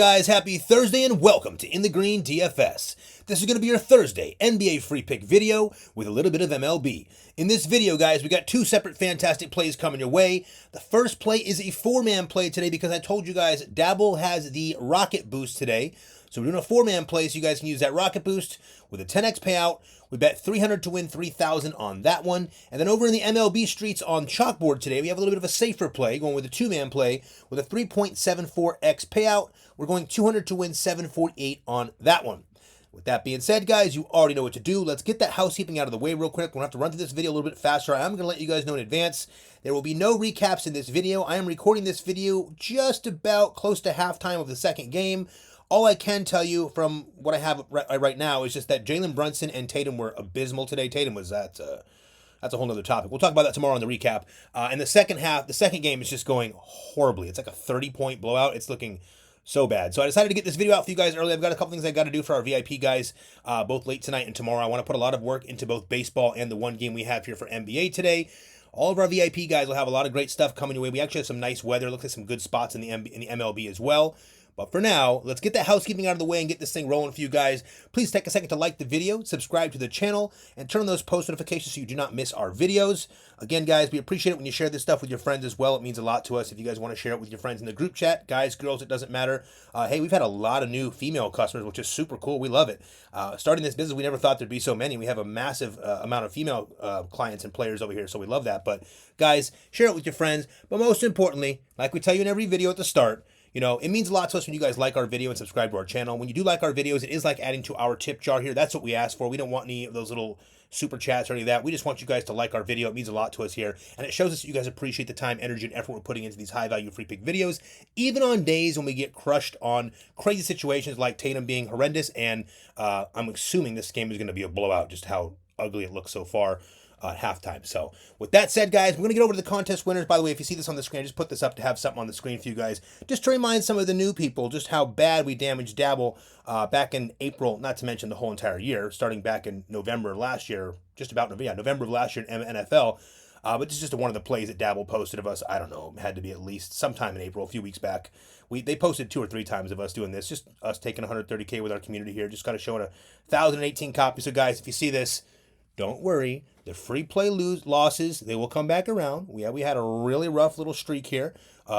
Guys, happy Thursday and welcome to In the Green DFS. This is going to be your Thursday NBA free pick video with a little bit of MLB. In this video, guys, we got two separate fantastic plays coming your way. The first play is a four-man play today because I told you guys Dabble has the rocket boost today. So we're doing a four-man play so you guys can use that rocket boost with a 10x payout. We bet 300 to win 3,000 on that one. And then over in the MLB streets on Chalkboard today, we have a little bit of a safer play, going with a two-man play with a 3.74x payout. We're going 200 to win 748 on that one. With that being said, guys, you already know what to do. Let's get that housekeeping out of the way real quick. We're going to have to run through this video a little bit faster. I'm going to let you guys know in advance. There will be no recaps in this video. I am recording this video just about close to halftime of the second game. All I can tell you from what I have right now is just that Jalen Brunson and Tatum were abysmal today. Tatum was that's a whole nother topic. We'll talk about that tomorrow in the recap. And the second game is just going horribly. It's like a 30-point blowout. It's looking so bad. So I decided to get this video out for you guys early. I've got a couple things I got to do for our VIP guys, both late tonight and tomorrow. I want to put a lot of work into both baseball and the one game we have here for NBA today. All of our VIP guys will have a lot of great stuff coming your way. We actually have some nice weather. Looks like some good spots in the MLB as well. But for now, let's get that housekeeping out of the way and get this thing rolling for you guys. Please take a second to like the video, subscribe to the channel, and turn on those post notifications so you do not miss our videos. Again, guys, we appreciate it when you share this stuff with your friends as well. It means a lot to us if you guys want to share it with your friends in the group chat. Guys, girls, it doesn't matter. Hey, we've had a lot of new female customers, which is super cool. We love it. Starting this business, we never thought there'd be so many. We have a massive amount of female clients and players over here, so we love that. But guys, share it with your friends. But most importantly, like we tell you in every video at the start, you know, it means a lot to us when you guys like our video and subscribe to our channel. When you do like our videos, it is like adding to our tip jar here. That's what we ask for. We don't want any of those little super chats or any of that. We just want you guys to like our video. It means a lot to us here. And it shows us that you guys appreciate the time, energy, and effort we're putting into these high-value free pick videos, even on days when we get crushed on crazy situations like Tatum being horrendous. And I'm assuming this game is going to be a blowout, just how ugly it looks so far at halftime. So with that said, guys, we're going to get over to the contest winners. By the way, if you see this on the screen, I just put this up to have something on the screen for you guys, just to remind some of the new people just how bad we damaged Dabble back in April, not to mention the whole entire year, starting back in November of last year, just about November of last year in NFL. But this is just one of the plays that Dabble posted of us. I don't know, it had to be at least sometime in April, a few weeks back. They posted 2 or 3 times of us doing this, just us taking 130K with our community here, just kind of showing 1,018 copies. So guys, if you see this, don't worry. The free play losses, they will come back around. We had a really rough little streak here.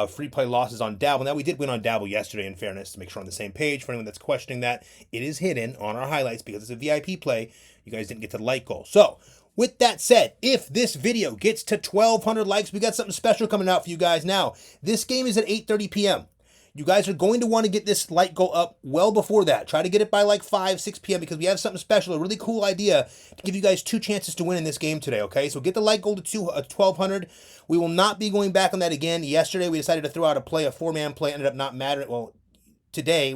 Free play losses on Dabble. Now, we did win on Dabble yesterday, in fairness, to make sure we're on the same page. For anyone that's questioning that, it is hidden on our highlights because it's a VIP play. You guys didn't get to the like goal. So, with that said, if this video gets to 1,200 likes, we got something special coming out for you guys. Now, this game is at 8:30 p.m. You guys are going to want to get this like goal up well before that. Try to get it by like 5, 6 p.m. because we have something special, a really cool idea to give you guys 2 chances to win in this game today, okay? So get the like goal to 1,200. We will not be going back on that again. Yesterday, we decided to throw out a play, a 4-man play. Ended up not mattering. Well, today,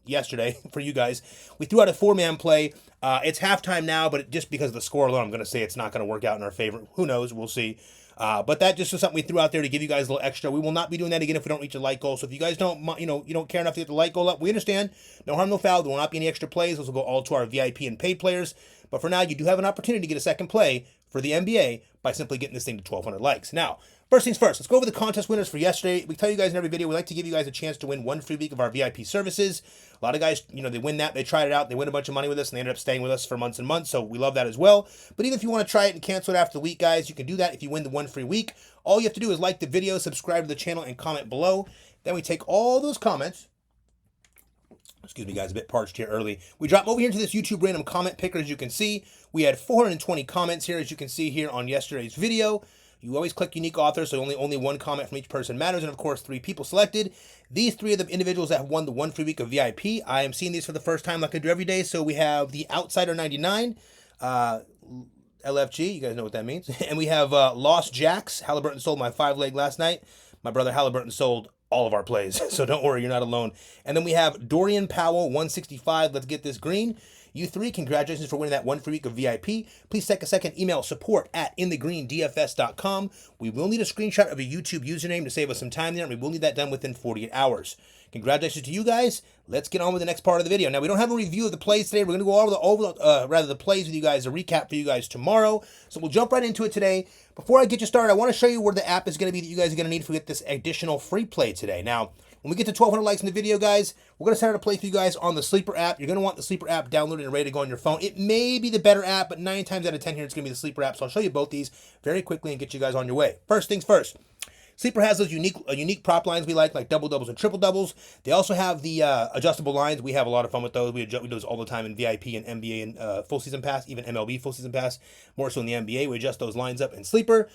yesterday for you guys, we threw out a 4-man play. It's halftime now, but just because of the score alone, I'm going to say it's not going to work out in our favor. Who knows? We'll see. But that just was something we threw out there to give you guys a little extra. We will not be doing that again if we don't reach a like goal. So if you guys don't, you don't care enough to get the like goal up, we understand. No harm, no foul. There will not be any extra plays. Those will go all to our VIP and paid players. But for now, you do have an opportunity to get a second play for the NBA by simply getting this thing to 1,200 likes. Now, first things first, let's go over the contest winners for yesterday. We tell you guys in every video, we like to give you guys a chance to win 1 free week of our VIP services. A lot of guys, they win that, they tried it out, they win a bunch of money with us, and they ended up staying with us for months and months, so we love that as well. But even if you want to try it and cancel it after the week, guys, you can do that if you win the 1 free week. All you have to do is like the video, subscribe to the channel, and comment below. Then we take all those comments. Excuse me, guys, a bit parched here early. We drop over here into this YouTube random comment picker, as you can see. We had 420 comments here, as you can see here on yesterday's video. You always click unique author, so only 1 comment from each person matters, and of course 3 people selected. These 3 of the individuals that have won the 1 free week of VIP. I am seeing these for the first time like I do every day. So we have the Outsider 99, LFG, you guys know what that means. And we have Lost Jacks. Halliburton sold my 5-leg last night. My brother Halliburton sold all of our plays, so don't worry, you're not alone. And then we have Dorian Powell 165. Let's get this green. You 3, congratulations for winning that 1 free week of VIP. Please take a second, email support@inthegreendfs.com. We will need a screenshot of a YouTube username to save us some time there, and we will need that done within 48 hours. Congratulations to you guys. Let's get on with the next part of the video. Now, we don't have a review of the plays today. We're going to go over the plays with you guys, a recap for you guys tomorrow. So we'll jump right into it today. Before I get you started, I want to show you where the app is going to be that you guys are going to need if we get this additional free play today. Now, When we get to 1,200 likes in the video, guys, we're going to start a play for you guys on the Sleeper app. You're going to want the Sleeper app downloaded and ready to go on your phone. It may be the better app, but 9 times out of 10 here, it's going to be the Sleeper app. So I'll show you both these very quickly and get you guys on your way. First things first. Sleeper has those unique prop lines we like double doubles and triple doubles. They also have the adjustable lines. We have a lot of fun with those. We do those all the time in VIP and NBA and full season pass, even MLB full season pass. More so in the NBA, we adjust those lines up in Sleeper.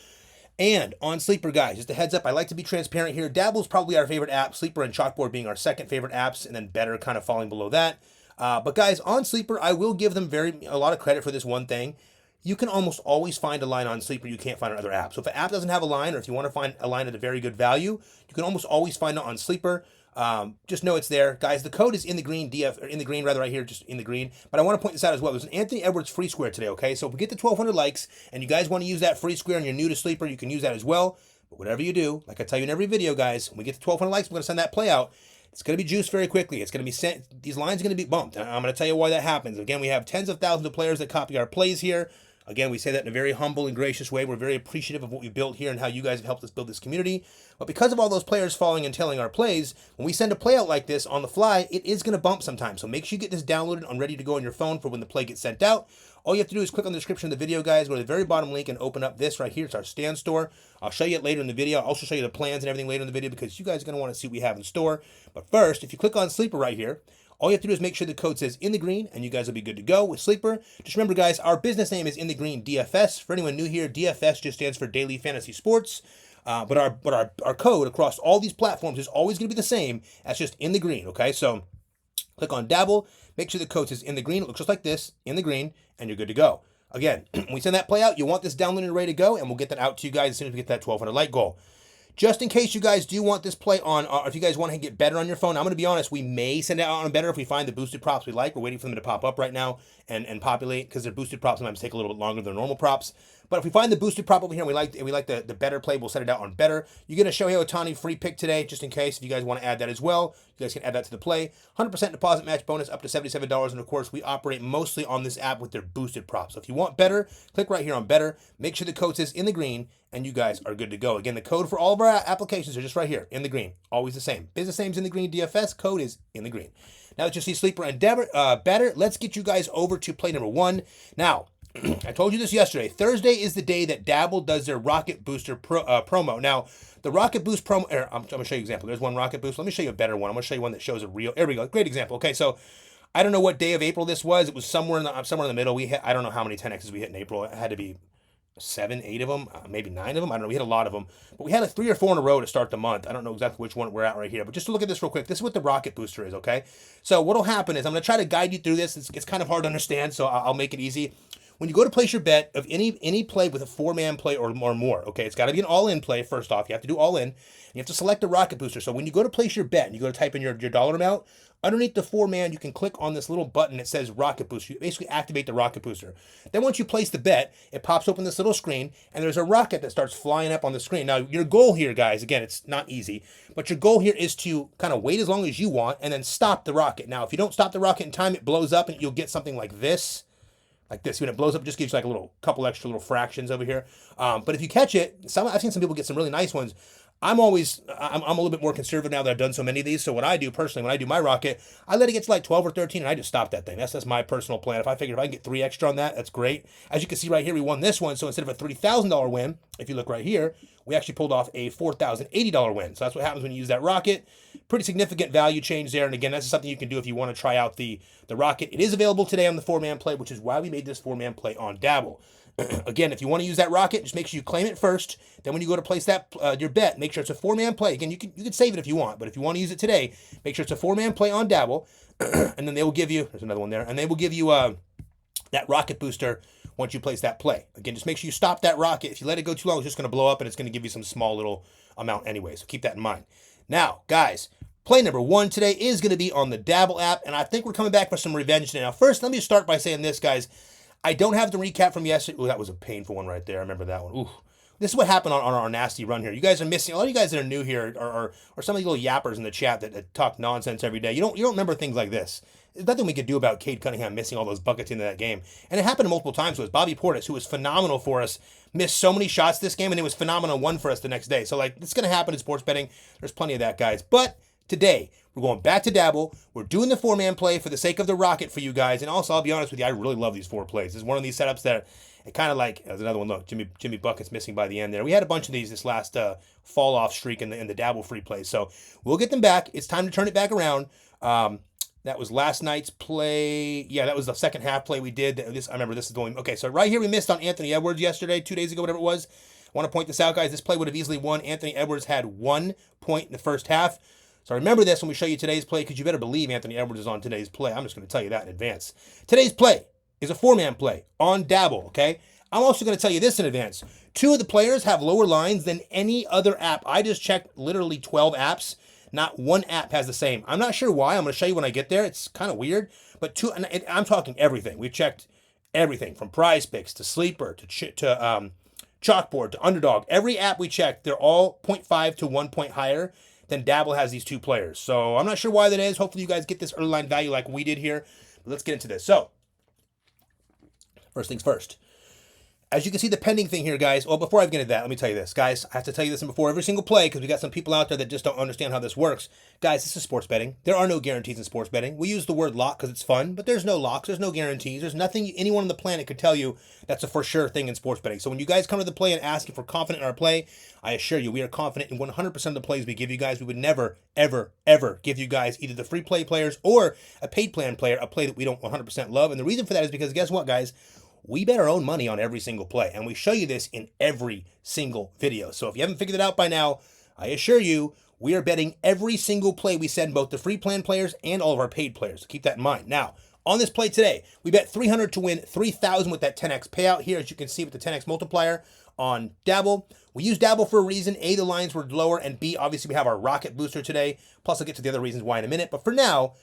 And on Sleeper, guys, just a heads up, I like to be transparent here. Dabble is probably our favorite app. Sleeper and Chalkboard being our second favorite apps, and then Better kind of falling below that. But guys, on Sleeper, I will give them a lot of credit for this one thing. You can almost always find a line on Sleeper you can't find on other apps. So if an app doesn't have a line, or if you want to find a line at a very good value, you can almost always find it on Sleeper. Just know it's there. Guys, the code is InTheGreen, right here, just InTheGreen. But I want to point this out as well. There's an Anthony Edwards free square today, okay? So if we get to 1,200 likes, and you guys want to use that free square and you're new to Sleeper, you can use that as well. But whatever you do, like I tell you in every video, guys, when we get to 1,200 likes, we're going to send that play out. It's going to be juiced very quickly. It's going to be sent. These lines are going to be bumped. I'm going to tell you why that happens. Again, we have tens of thousands of players that copy our plays here. Again, we say that in a very humble and gracious way. We're very appreciative of what we've built here and how you guys have helped us build this community. But because of all those players following and telling our plays, when we send a play out like this on the fly, it is going to bump sometimes. So make sure you get this downloaded and ready to go on your phone for when the play gets sent out. All you have to do is click on the description of the video, guys. Go to the very bottom link and open up this right here. It's our stand store. I'll show you it later in the video. I'll also show you the plans and everything later in the video because you guys are going to want to see what we have in store. But first, if you click on Sleeper right here, all you have to do is make sure the code says InTheGreen, and you guys will be good to go with Sleeper. Just remember, guys, our business name is InTheGreen DFS. For anyone new here, DFS just stands for Daily Fantasy Sports. But our code across all these platforms is always going to be the same as just InTheGreen, okay? So click on Dabble. Make sure the code says InTheGreen. It looks just like this, InTheGreen, and you're good to go. Again, when we send that play out, you want this downloaded and ready to go, and we'll get that out to you guys as soon as we get that 1,200 like goal. Just in case you guys do want this play on, or if you guys want to get better on your phone, I'm going to be honest, we may send it out on better if we find the boosted props we like. We're waiting for them to pop up right now and populate because their boosted props sometimes take a little bit longer than normal props. But if we find the boosted prop over here and we like the better play, we'll set it out on better. You get a Shohei Ohtani free pick today, just in case if you guys want to add that as well. You guys can add that to the play. 100% deposit match bonus up to $77. And of course, we operate mostly on this app with their boosted props. So if you want better, click right here on better. Make sure the code says InTheGreen, and you guys are good to go. Again, the code for all of our applications are just right here, InTheGreen. Always the same. Business name's InTheGreen DFS. Code is InTheGreen. Now that you see Sleeper and Better, let's get you guys over to play number 1. Now, I told you this yesterday. Thursday is the day that Dabble does their Rocket Booster promo. Now, the Rocket Boost promo, I'm going to show you an example. There's one Rocket Boost. Let me show you a better one. I'm going to show you one that shows a real, there we go. Great example. Okay, so I don't know what day of April this was. It was somewhere in the middle. We hit, I don't know how many 10Xs we hit in April. It had to be 7, 8 of them, maybe 9 of them. I don't know. We hit a lot of them, but we had like 3 or 4 in a row to start the month. I don't know exactly which one we're at right here, but just to look at this real quick, this is what the Rocket Booster is, okay? So what'll happen is I'm going to try to guide you through this. It's kind of hard to understand, so I'll make it easy. When you go to place your bet of any play with a 4-man play or more, okay, it's got to be an all-in play first off. You have to do all-in. You have to select a Rocket Booster. So when you go to place your bet and you go to type in your dollar amount, underneath the 4-man, you can click on this little button that says Rocket Booster. You basically activate the Rocket Booster. Then once you place the bet, it pops open this little screen, and there's a rocket that starts flying up on the screen. Now, your goal here, guys, again, it's not easy, but your goal here is to kind of wait as long as you want and then stop the rocket. Now, if you don't stop the rocket in time, it blows up, and you'll get something like this. Like this, when it blows up, it just gives you like a couple extra little fractions over here. But if you catch it, I've seen some people get some really nice ones. I'm a little bit more conservative now that I've done so many of these. So what I do personally, when I do my rocket, I let it get to like 12 or 13 and I just stop that thing. That's my personal plan. If I can get 3 extra on that, that's great. As you can see right here, we won this one. So instead of a $3,000 win, if you look right here, we actually pulled off a $4,080 win. So that's what happens when you use that rocket. Pretty significant value change there. And again, that's something you can do if you want to try out the rocket. It is available today on the 4-man play, which is why we made this 4-man play on Dabble. Again, if you want to use that rocket, just make sure you claim it first. Then when you go to place that your bet, make sure it's a 4-man play. Again, you can save it if you want, but if you want to use it today, make sure it's a 4-man play on Dabble, and then they will give you, there's another one there, and they will give you that Rocket Booster once you place that play. Again, just make sure you stop that rocket. If you let it go too long, it's just going to blow up, and it's going to give you some small little amount anyway, so keep that in mind. Now, guys, play number 1 today is going to be on the Dabble app, and I think we're coming back for some revenge today. Now, first, let me start by saying this, guys. I don't have the recap from yesterday. Ooh, that was a painful one right there. I remember that one. Ooh. This is what happened on our nasty run here. You guys are missing. A lot of you guys that are new here or some of the little yappers in the chat that talk nonsense every day. You don't remember things like this. There's nothing we could do about Cade Cunningham missing all those buckets into that game. And it happened multiple times to us. Bobby Portis, who was phenomenal for us, missed so many shots this game, and it was phenomenal one for us the next day. So, like, it's going to happen in sports betting. There's plenty of that, guys. But today. We're going back to Dabble. We're doing the 4-man play for the sake of the rocket for you guys. And also, I'll be honest with you, I really love these 4 plays. This is one of these setups that it kind of like, there's another one, look, Jimmy Bucket's missing by the end there. We had a bunch of these this last fall off streak in the Dabble free plays. So we'll get them back. It's time to turn it back around. That was last night's play. Yeah, that was the second half play we did. I remember this is going. Okay, so right here we missed on Anthony Edwards yesterday, 2 days ago, whatever it was. I want to point this out, guys. This play would have easily won. Anthony Edwards had 1 point in the first half. So remember this when we show you today's play, because you better believe Anthony Edwards is on today's play. I'm just going to tell you that in advance. Today's play is a 4-man play on Dabble, okay? I'm also going to tell you this in advance. 2 of the players have lower lines than any other app. I just checked literally 12 apps. Not one app has the same. I'm not sure why. I'm going to show you when I get there. It's kind of weird. But I'm talking everything. We've checked everything from Prizepicks to Sleeper to Chalkboard to Underdog. Every app we checked, they're all 0.5 to 1 point higher than Dabble has these 2 players. So I'm not sure why that is. Hopefully you guys get this early line value like we did here. But let's get into this. So first things first. As you can see, the pending thing here, guys. Well, before I get into that, let me tell you this. Guys, I have to tell you this before every single play because we got some people out there that just don't understand how this works. Guys, this is sports betting. There are no guarantees in sports betting. We use the word lock because it's fun, but there's no locks. There's no guarantees. There's nothing anyone on the planet could tell you that's a for sure thing in sports betting. So when you guys come to the play and ask if we're confident in our play, I assure you we are confident in 100% of the plays we give you guys. We would never, ever, ever give you guys either the free play players or a paid plan player, a play that we don't 100% love. And the reason for that is because guess what, guys? We bet our own money on every single play, and we show you this in every single video. So if you haven't figured it out by now, I assure you, we are betting every single play we send both the free plan players and all of our paid players. So keep that in mind. Now, on this play today, we bet 300 to win 3,000 with that 10x payout here, as you can see with the 10x multiplier on Dabble. We use Dabble for a reason. A, the lines were lower, and B, obviously we have our rocket booster today. Plus, I'll get to the other reasons why in a minute. But for now,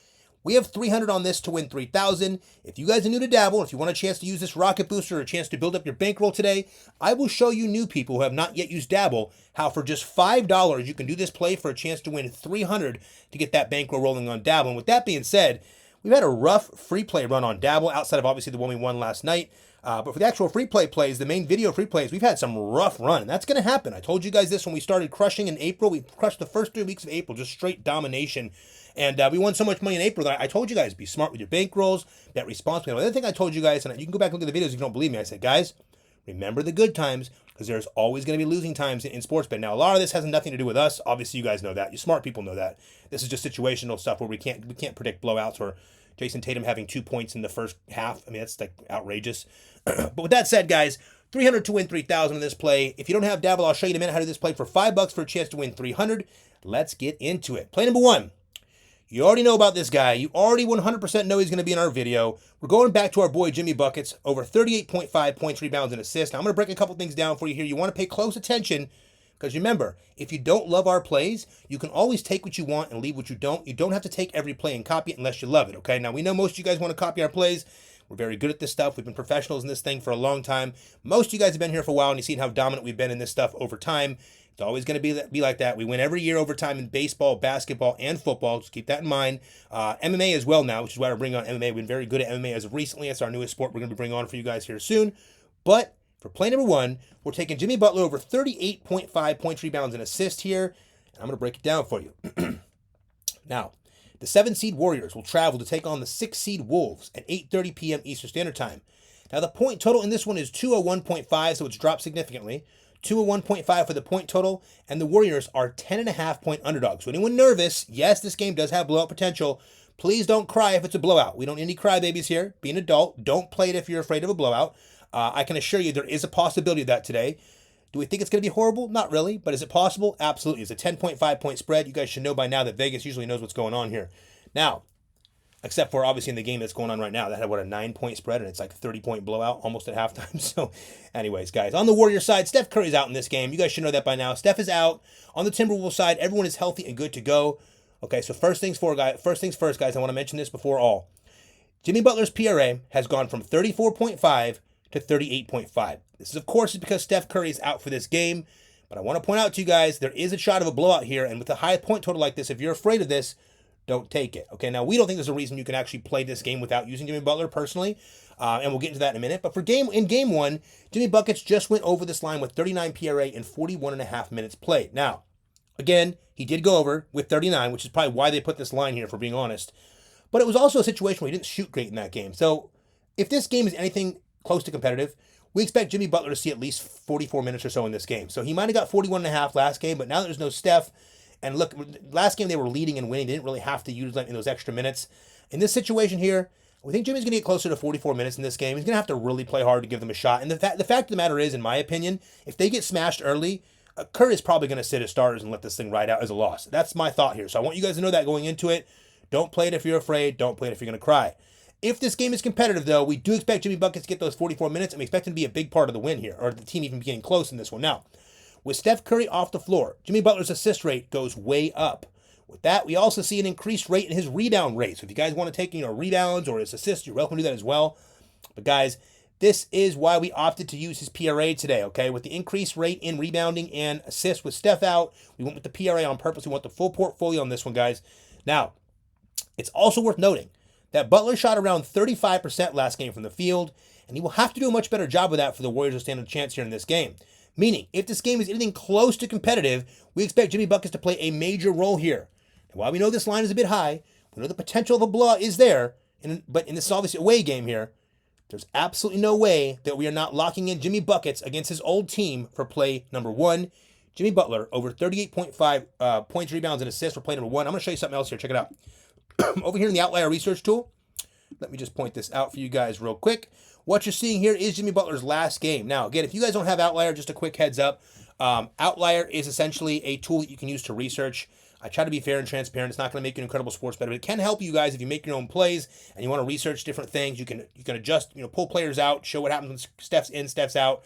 we have 300 on this to win 3,000. If you guys are new to Dabble, if you want a chance to use this rocket booster or a chance to build up your bankroll today, I will show you new people who have not yet used Dabble how for just $5 you can do this play for a chance to win 300 to get that bankroll rolling on Dabble. And with that being said, we've had a rough free play run on Dabble outside of obviously the one we won last night. But for the actual free play plays, the main video free plays, we've had some rough run, and that's going to happen. I told you guys this when we started crushing in April. We crushed the first 3 weeks of April, just straight domination. And we won so much money in April that I told you guys, be smart with your bankrolls, bet responsibly. Another thing I told you guys, and you can go back and look at the videos if you don't believe me, I said, guys, remember the good times, because there's always going to be losing times in sports betting. Now, a lot of this has nothing to do with us. Obviously, you guys know that. You smart people know that. This is just situational stuff where we can't predict blowouts or Jason Tatum having 2 points in the first half. I mean, that's like outrageous. But with that said, guys, 300 to win 3,000 in this play. If you don't have Dabble, I'll show you in a minute how to do this play for $5 for a chance to win 300. Let's get into it. Play number 1. You already know about this guy. You already 100% know he's going to be in our video. We're going back to our boy Jimmy Buckets, over 38.5 points, rebounds, and assists. Now, I'm going to break a couple things down for you here. You want to pay close attention because remember, if you don't love our plays, you can always take what you want and leave what you don't. You don't have to take every play and copy it unless you love it, okay? Now, we know most of you guys want to copy our plays. We're very good at this stuff. We've been professionals in this thing for a long time. Most of you guys have been here for a while, and you've seen how dominant we've been in this stuff over time. It's always going to be like that. We win every year over time in baseball, basketball, and football. Just keep that in mind. MMA as well now, which is why we're bringing on MMA. We've been very good at MMA as of recently. It's our newest sport we're going to be bringing on for you guys here soon. But for play number 1, we're taking Jimmy Butler over 38.5 points, rebounds, and assists here. I'm going to break it down for you. Now, the 7-seed Warriors will travel to take on the 6-seed Wolves at 8:30 p.m. Eastern Standard Time. Now, the point total in this one is 201.5, so it's dropped significantly. 201.5 for the point total, and the Warriors are 10.5-point underdogs. So anyone nervous, yes, this game does have blowout potential. Please don't cry if it's a blowout. We don't need any crybabies here. Be an adult. Don't play it if you're afraid of a blowout. I can assure you there is a possibility of that today. Do we think it's going to be horrible? Not really, but is it possible? Absolutely. It's a 10.5-point spread. You guys should know by now that Vegas usually knows what's going on here. Now, except for obviously in the game that's going on right now, that had a 9-point spread, and it's like a 30-point blowout almost at halftime. So anyways, guys, on the Warriors side, Steph Curry's out in this game. You guys should know that by now. Steph is out. On the Timberwolves side, everyone is healthy and good to go. Okay, so first things first, guys, I want to mention this before all. Jimmy Butler's PRA has gone from 34.5 to 38.5. This is, of course, because Steph Curry is out for this game. But I want to point out to you guys, there is a shot of a blowout here. And with a high point total like this, if you're afraid of this, don't take it. Okay, now we don't think there's a reason you can actually play this game without using Jimmy Butler personally. And we'll get into that in a minute. But in game 1, Jimmy Buckets just went over this line with 39 PRA in 41.5 minutes played. Now, Again, he did go over with 39, which is probably why they put this line here, if we're being honest. But it was also a situation where he didn't shoot great in that game. So if this game is anything close to competitive, we expect Jimmy Butler to see at least 44 minutes or so in this game. So he might have got 41.5 last game, but now that there's no Steph, and look, last game they were leading and winning. They didn't really have to use in those extra minutes. In this situation here, we think Jimmy's going to get closer to 44 minutes in this game. He's going to have to really play hard to give them a shot. And the fact of the matter is, in my opinion, if they get smashed early, Curry is probably going to sit as starters and let this thing ride out as a loss. That's my thought here. So I want you guys to know that going into it. Don't play it if you're afraid. Don't play it if you're going to cry. If this game is competitive, though, we do expect Jimmy Buckets to get those 44 minutes, and we expect him to be a big part of the win here, or the team even getting close in this one. Now, with Steph Curry off the floor, Jimmy Butler's assist rate goes way up. With that, we also see an increased rate in his rebound rate. So if you guys want to take, rebounds or his assists, you're welcome to do that as well. But guys, this is why we opted to use his PRA today, okay? With the increased rate in rebounding and assists with Steph out, we went with the PRA on purpose. We want the full portfolio on this one, guys. Now, it's also worth noting that Butler shot around 35% last game from the field, and he will have to do a much better job of that for the Warriors to stand a chance here in this game. Meaning, if this game is anything close to competitive, we expect Jimmy Buckets to play a major role here. And while we know this line is a bit high, we know the potential of a blowout is there, but in this obviously away game here, there's absolutely no way that we are not locking in Jimmy Buckets against his old team for play number 1. Jimmy Butler over 38.5 points, rebounds, and assists for play number 1. I'm going to show you something else here. Check it out. Over here in the outlier research tool, let me just point this out for you guys real quick. What you're seeing here is Jimmy Butler's last game. Now, again, if you guys don't have Outlier, just a quick heads up. Outlier is essentially a tool that you can use to research. I try to be fair and transparent. It's not going to make you an incredible sports bettor, but it can help you guys if you make your own plays and you want to research different things. You can adjust, pull players out, show what happens when Steph's in, Steph's out,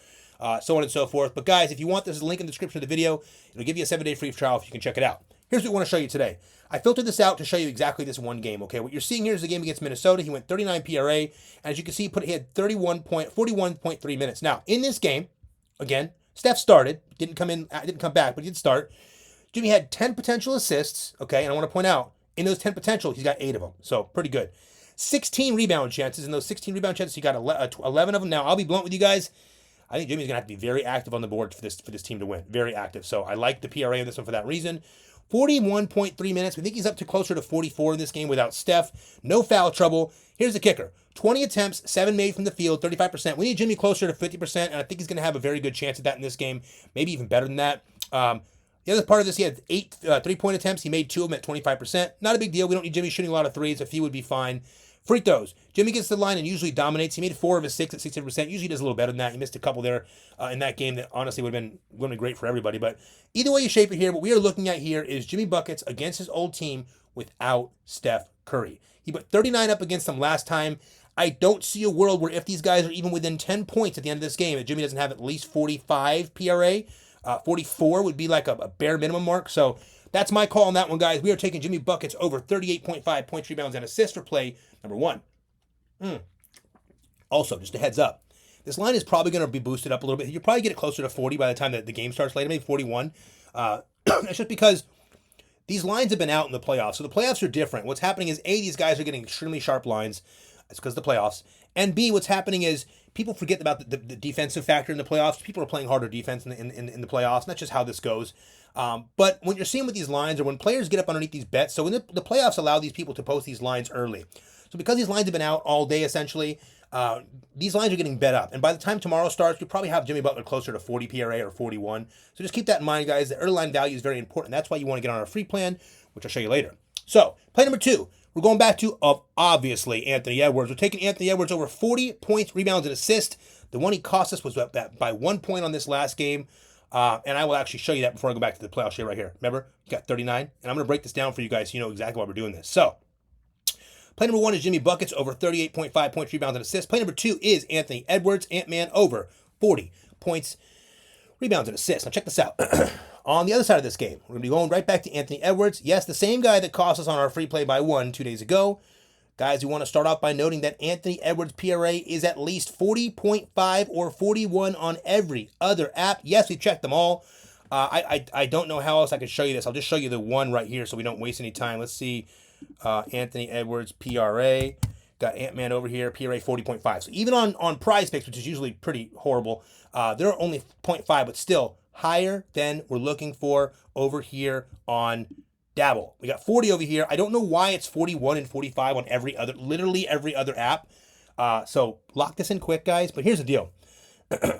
so on and so forth. But guys, if you want, there's a link in the description of the video. It'll give you a 7-day free trial if you can check it out. Here's what we want to show you today. I filtered this out to show you exactly this one game, okay? What you're seeing here is the game against Minnesota. He went 39 PRA, and as you can see, he had 41.3 minutes. Now, in this game, again, Steph started, didn't come back, but he did start. Jimmy had 10 potential assists, okay? And I want to point out, in those 10 potential, he's got 8 of them, so pretty good. 16 rebound chances. In those 16 rebound chances, he got 11 of them. Now, I'll be blunt with you guys. I think Jimmy's going to have to be very active on the board for this team to win. Very active. So I like the PRA in this one for that reason. 41.3 minutes. We think he's up to closer to 44 in this game without Steph. No foul trouble. Here's the kicker. 20 attempts, 7 made from the field, 35%. We need Jimmy closer to 50%, and I think he's going to have a very good chance at that in this game. Maybe even better than that. The other part of this, he had 8 3-point attempts. He made 2 of them at 25%. Not a big deal. We don't need Jimmy shooting a lot of threes. A few would be fine. Free throws. Jimmy gets to the line and usually dominates. He made 4 of his 6 at 60%. Usually does a little better than that. He missed a couple there in that game that honestly would have been great for everybody. But either way you shape it here, what we are looking at here is Jimmy Buckets against his old team without Steph Curry. He put 39 up against them last time. I don't see a world where if these guys are even within 10 points at the end of this game, that Jimmy doesn't have at least 45 PRA. 44 would be like a bare minimum mark. So that's my call on that one, guys. We are taking Jimmy Buckets over 38.5 points, rebounds, and assists for play number 1. Also, just a heads up, this line is probably going to be boosted up a little bit. You'll probably get it closer to 40 by the time that the game starts later, maybe 41. That's just because these lines have been out in the playoffs. So the playoffs are different. What's happening is, A, these guys are getting extremely sharp lines. That's because of the playoffs. And B, what's happening is people forget about the defensive factor in the playoffs. People are playing harder defense in the playoffs, and that's just how this goes. But when you're seeing with these lines, or when players get up underneath these bets, so when the playoffs allow these people to post these lines early. So because these lines have been out all day, essentially, these lines are getting bet up. And by the time tomorrow starts, you'll probably have Jimmy Butler closer to 40 PRA or 41. So just keep that in mind, guys. The early line value is very important. That's why you want to get on our free plan, which I'll show you later. So play number 2. We're going back to, obviously, Anthony Edwards. We're taking Anthony Edwards over 40 points, rebounds, and assists. The one he cost us was by 1 point on this last game. And I will actually show you that before I go back to the playoff share right here. Remember, you got 39. And I'm going to break this down for you guys so you know exactly why we're doing this. So, play number 1 is Jimmy Buckets over 38.5 points, rebounds, and assists. Play number 2 is Anthony Edwards, Ant-Man, over 40 points, rebounds, and assists. Now check this out. On the other side of this game, we're going to be going right back to Anthony Edwards. Yes, the same guy that cost us on our free play by 1 2 days ago. Guys, we want to start off by noting that Anthony Edwards' PRA is at least 40.5 or 41 on every other app. Yes, we checked them all. I don't know how else I can show you this. I'll just show you the one right here so we don't waste any time. Let's see. Anthony Edwards PRA. Got Ant-Man over here, PRA 40.5. So even on Prizepicks, which is usually pretty horrible, they're only 0.5, but still higher than we're looking for over here on Dabble. We got 40 over here. I don't know why it's 41 and 45 on literally every other app. So lock this in quick, guys. But here's the deal.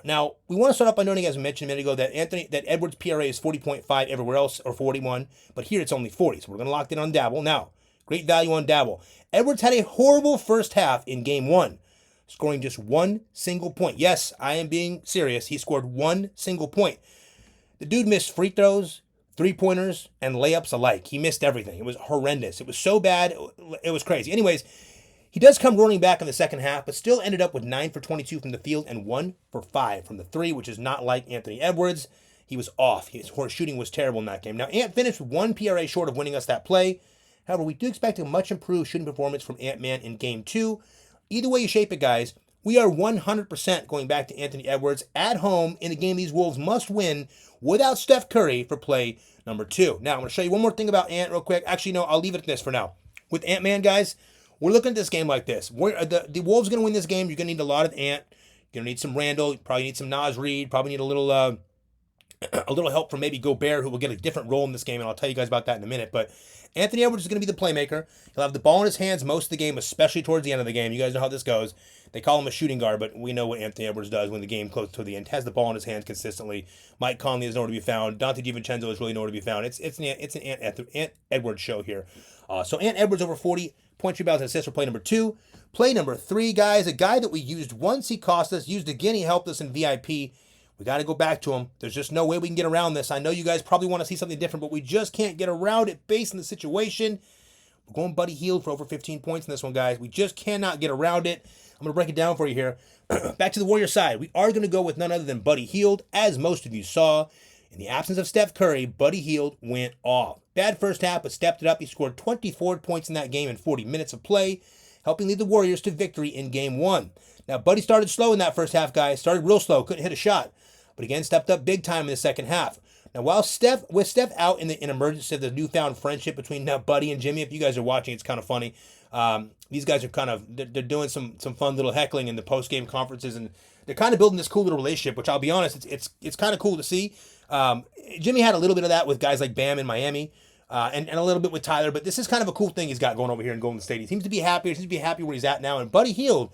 Now, we want to start off by noting, as I mentioned a minute ago, that Edwards' PRA is 40.5 everywhere else, or 41, but here it's only 40, so we're going to lock it on Dabble. Now, great value on Dabble. Edwards had a horrible first half in Game 1, scoring just one single point. Yes, I am being serious. He scored one single point. The dude missed free throws, three-pointers, and layups alike. He missed everything. It was horrendous. It was so bad, it was crazy. Anyways, he does come running back in the second half, but still ended up with 9 for 22 from the field and 1 for 5 from the three, which is not like Anthony Edwards. He was off. His shooting was terrible in that game. Now, Ant finished with 1 PRA short of winning us that play. However, we do expect a much improved shooting performance from Ant-Man in Game 2. Either way you shape it, guys, we are 100% going back to Anthony Edwards at home in the game these Wolves must win without Steph Curry for play number 2. Now, I'm going to show you one more thing about Ant real quick. Actually, no, I'll leave it at this for now. With Ant-Man, guys, we're looking at this game like this. The Wolves are going to win this game. You're going to need a lot of Ant. You're going to need some Randall. You probably need some Naz Reed. Probably need a little help from maybe Gobert, who will get a different role in this game, and I'll tell you guys about that in a minute. But Anthony Edwards is going to be the playmaker. He'll have the ball in his hands most of the game, especially towards the end of the game. You guys know how this goes. They call him a shooting guard, but we know what Anthony Edwards does when the game close to the end. Has the ball in his hands consistently. Mike Conley is nowhere to be found. Dante DiVincenzo is really nowhere to be found. It's an Ant Edwards show here. So Ant Edwards over 40 points, rebounds, and assists for play number 2. Play number 3, guys, a guy that we used once, he cost us. Used again, he helped us in VIP. We got to go back to him. There's just no way we can get around this. I know you guys probably want to see something different, but we just can't get around it based on the situation. We're going Buddy Hield for over 15 points in this one, guys. We just cannot get around it. I'm going to break it down for you here. Back to the Warriors side. We are going to go with none other than Buddy Hield, as most of you saw. In the absence of Steph Curry, Buddy Hield went off. Bad first half, but stepped it up. He scored 24 points in that game in 40 minutes of play, helping lead the Warriors to victory in Game 1. Now, Buddy started slow in that first half, guys. Started real slow, couldn't hit a shot. But again, stepped up big time in the second half. Now, with Steph out in emergency of the newfound friendship between Buddy and Jimmy, if you guys are watching, it's kind of funny. These guys are they're doing some fun little heckling in the post-game conferences, and they're kind of building this cool little relationship, which I'll be honest, it's kind of cool to see. Jimmy had a little bit of that with guys like Bam in Miami, and a little bit with Tyler, but this is kind of a cool thing he's got going over here in Golden State. He seems to be happy. He seems to be happy where he's at now, and Buddy Hield